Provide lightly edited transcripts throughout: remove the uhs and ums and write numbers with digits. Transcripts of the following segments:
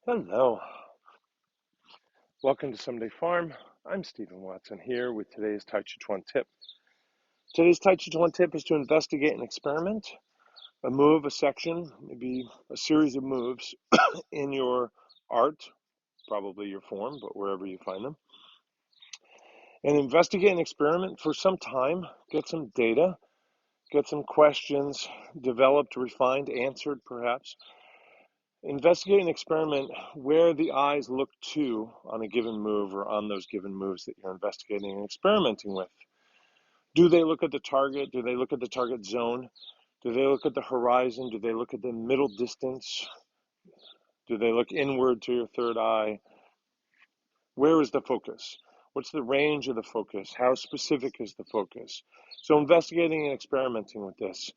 Hello, welcome to Someday Farm. I'm Stephen Watson here with today's Tàijíquán Tip. Today's Tàijíquán Tip is to investigate an experiment, a move, a section, maybe a series of moves in your art, probably your form, but wherever you find them. And investigate an experiment for some time, get some data, get some questions developed, refined, answered perhaps. Investigate an experiment where the eyes look to on a given move or on those given moves that you're investigating and experimenting with. Do they look at the target? Do they look at the target zone? Do they look at the horizon? Do they look at the middle distance? Do they look inward to your third eye? Where is the focus? What's the range of the focus? How specific is the focus? So investigating and experimenting with this.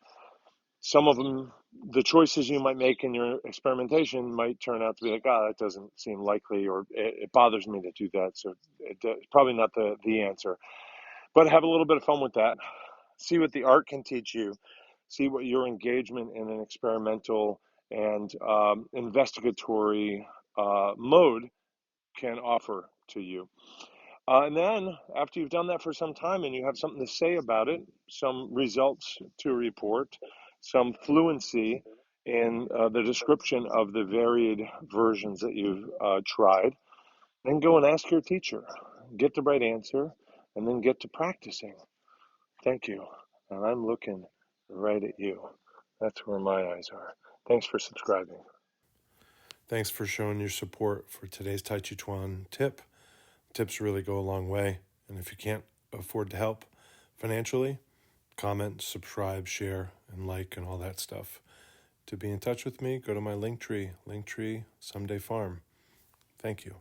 Some of them, the choices you might make in your experimentation might turn out to be like, that doesn't seem likely, or it bothers me to do that, so it's probably not the answer. But have a little bit of fun with that. See what the art can teach you. See what your engagement in an experimental and investigatory mode can offer to you. And then after you've done that for some time and you have something to say about it, some results to report, some fluency in the description of the varied versions that you've tried, then go and ask your teacher, get the right answer, and then get to practicing. Thank you. And I'm looking right at you. That's where my eyes are. Thanks for subscribing. Thanks for showing your support for today's Tàijíquán tip. Tips really go a long way. And if you can't afford to help financially, comment, subscribe, share, and like, and all that stuff. To be in touch with me, go to my Linktree, Someday Farm. Thank you.